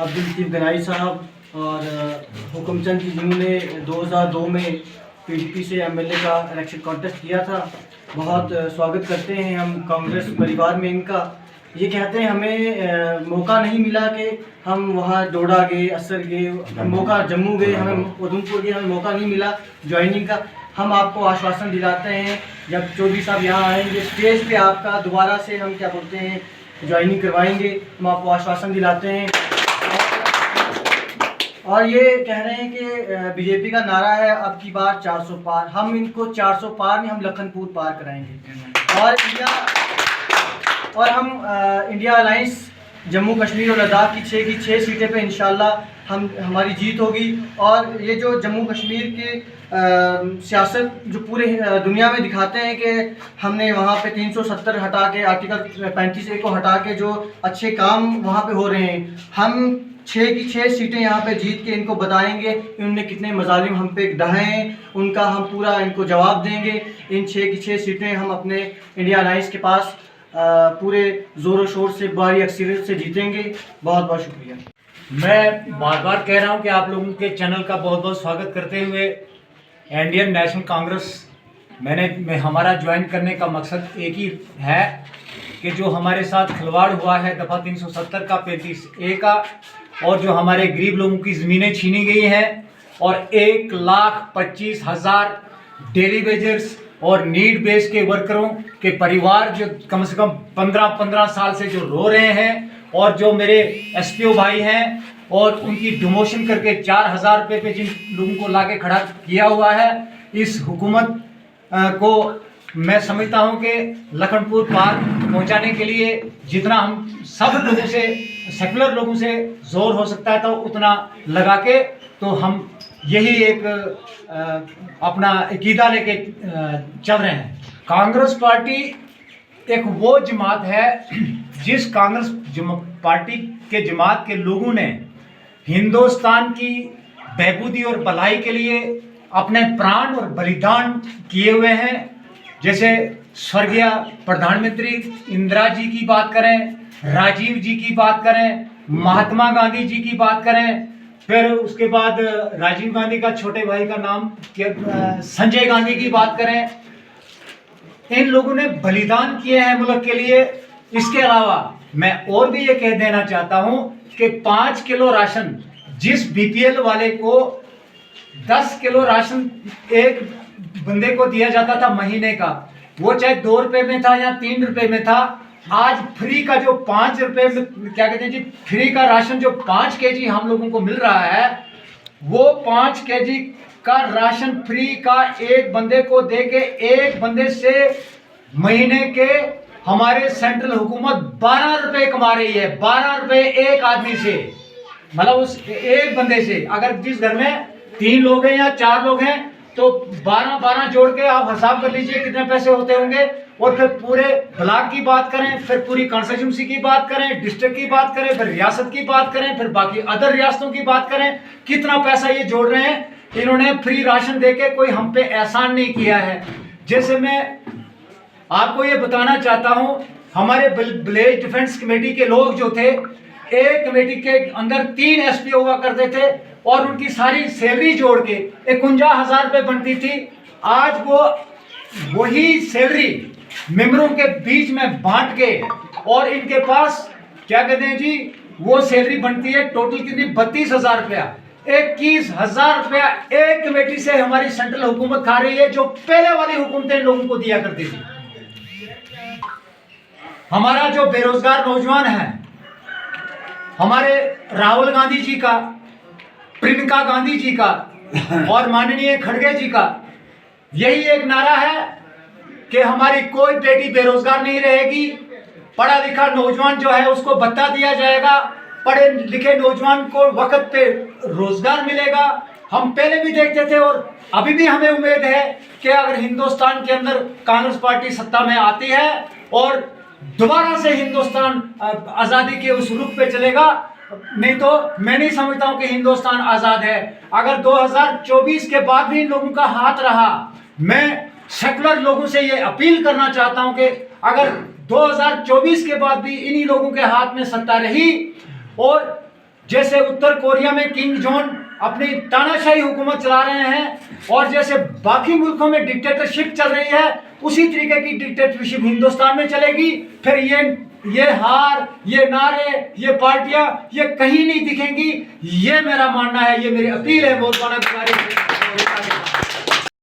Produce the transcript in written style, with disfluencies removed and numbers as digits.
अब्दुल लतीफ़ गनाई साहब और हुकमचंद जी जिन्होंने 2002 में पीडीपी से एमएलए का इलेक्शन कॉन्टेस्ट किया था। बहुत स्वागत करते हैं हम कांग्रेस परिवार में इनका। ये कहते हैं हमें मौका नहीं मिला कि हम वहाँ डोडा गए, असर गए, मौका जम्मू गए, हमें उधमपुर गए, हमें मौका नहीं मिला ज्वाइनिंग का। हम आपको आश्वासन दिलाते हैं जब चौधरी साहब यहाँ आएंगे स्टेज पे आपका दोबारा से हम क्या बोलते हैं ज्वाइनिंग करवाएंगे। हम आपको आश्वासन दिलाते हैं। और ये कह रहे हैं कि बीजेपी का नारा है अब की बार 400 पार। हम इनको 400 पार नहीं, हम लखनपुर पार कराएंगे। और हम इंडिया अलायंस जम्मू कश्मीर और लद्दाख की 6 सीटें पे इंशाल्लाह हमारी जीत होगी। और ये जो जम्मू कश्मीर की सियासत जो पूरे दुनिया में दिखाते हैं कि हमने वहाँ पे 370 हटा के आर्टिकल 35A को हटा के जो अच्छे काम वहाँ पे हो रहे हैं, हम 6 की 6 सीटें यहाँ पे जीत के इनको बताएंगे इन्होंने कितने मजालिम हम पे ढाए हैं, उनका हम पूरा इनको जवाब देंगे। इन 6 की 6 सीटें हम अपने इंडिया अलायंस के पास पूरे ज़ोर शोर से भारी अक्सरियत से जीतेंगे। बहुत बहुत शुक्रिया। मैं बार बार कह रहा हूं कि आप लोगों के चैनल का बहुत बहुत स्वागत करते हुए इंडियन नेशनल कांग्रेस में हमारा ज्वाइन करने का मकसद एक ही है कि जो हमारे साथ खिलवाड़ हुआ है दफ़ा 370 का 35A का, और जो हमारे गरीब लोगों की ज़मीनें छीनी गई हैं और 1,25,000 डेली वेजर्स और नीड बेस के वर्करों के परिवार जो कम से कम 15-15 साल से जो रो रहे हैं, और जो मेरे एसपीओ भाई हैं और उनकी डिमोशन करके 4,000 रुपये पे जिन लोगों को लाके खड़ा किया हुआ है, इस हुकूमत को मैं समझता हूं कि लखनपुर पार पहुंचाने के लिए जितना हम सब लोगों से सेकुलर लोगों से जोर हो सकता है तो उतना लगा के तो हम यही एक अपना अकीदा लेके चल रहे हैं। कांग्रेस पार्टी एक वो जमात है जिस कांग्रेस पार्टी के जमात के लोगों ने हिंदुस्तान की बहबूदी और भलाई के लिए अपने प्राण और बलिदान किए हुए हैं। जैसे स्वर्गीय प्रधानमंत्री इंदिरा जी की बात करें, राजीव जी की बात करें, महात्मा गांधी जी की बात करें, फिर उसके बाद राजीव गांधी का छोटे भाई का नाम संजय गांधी की बात करें। इन लोगों ने बलिदान किए हैं मुल्क के लिए। इसके अलावा मैं और भी ये कह देना चाहता हूं कि 5 किलो राशन जिस बीपीएल वाले को 10 किलो राशन एक बंदे को दिया जाता था महीने का, वो चाहे 2 रुपए में था या 3 रुपए में था, आज फ्री का जो 5 रुपए में क्या कहते हैं जी, फ्री का राशन जो 5 केजी हम लोगों को मिल रहा है, वो 5 केजी का राशन फ्री का एक बंदे को दे के एक बंदे से महीने के हमारे सेंट्रल हुकूमत 12 रुपए कमा रही है। 12 रुपए एक आदमी से, मतलब उस एक बंदे से। अगर जिस घर में 3 लोग हैं या 4 लोग हैं तो 12-12 जोड़ के आप हिसाब कर लीजिए कितने पैसे होते होंगे। और फिर पूरे ब्लॉक की बात करें, फिर पूरी कॉन्स्टिट्यूंसी की बात करें, डिस्ट्रिक्ट की बात करें, फिर रियासत की बात करें, फिर बाकी अदर रियासतों की बात करें, कितना पैसा ये जोड़ रहे हैं। इन्होंने फ्री राशन देके कोई हम पे एहसान नहीं किया है। जैसे मैं आपको ये बताना चाहता हूं, हमारे विलेज डिफेंस कमेटी के लोग जो थे, एक कमेटी के अंदर 3 एसपी हुआ करते थे और उनकी सारी सैलरी जोड़ के 51,000 रुपये बनती थी। आज वो वही सैलरी मेंबरों के बीच में बांट के, और इनके पास क्या कहते हैं जी, वो सैलरी बनती है टोटल कितनी, 32,000 रुपया। 21,000 रुपया एक कमेटी से हमारी सेंट्रल हुकूमत खा रही है, जो पहले वाली हुकूमतें लोगों को दिया करती थी। हमारा जो बेरोजगार नौजवान है, हमारे राहुल गांधी जी का, प्रियंका गांधी जी का और माननीय खड़गे जी का यही एक नारा है कि हमारी कोई बेटी बेरोजगार नहीं रहेगी। पढ़ा लिखा नौजवान जो है उसको भत्ता दिया जाएगा, पढ़े लिखे नौजवान को वक्त पे रोजगार मिलेगा। हम पहले भी देखते थे और अभी भी हमें उम्मीद है कि अगर हिंदुस्तान के अंदर कांग्रेस पार्टी सत्ता में आती है और दोबारा से हिंदुस्तान आजादी के उस रुख पे चलेगा, नहीं तो मैं नहीं समझता हूं कि हिंदुस्तान आजाद है। अगर 2024 के बाद भी इन लोगों का हाथ रहा, मैं सेकुलर लोगों से ये अपील करना चाहता हूं कि अगर 2024 के बाद भी इन्हीं लोगों के हाथ में सत्ता रही और जैसे उत्तर कोरिया में किंग जॉन अपनी तानाशाही हुकूमत चला रहे हैं और जैसे बाकी मुल्कों में डिक्टेटरशिप चल रही है, उसी तरीके की डिक्टेटरशिप हिंदुस्तान में चलेगी। फिर ये हार, ये नारे, ये पार्टियां ये कहीं नहीं दिखेंगी। ये मेरा मानना है, ये मेरी अपील है मौलाना बुखारी।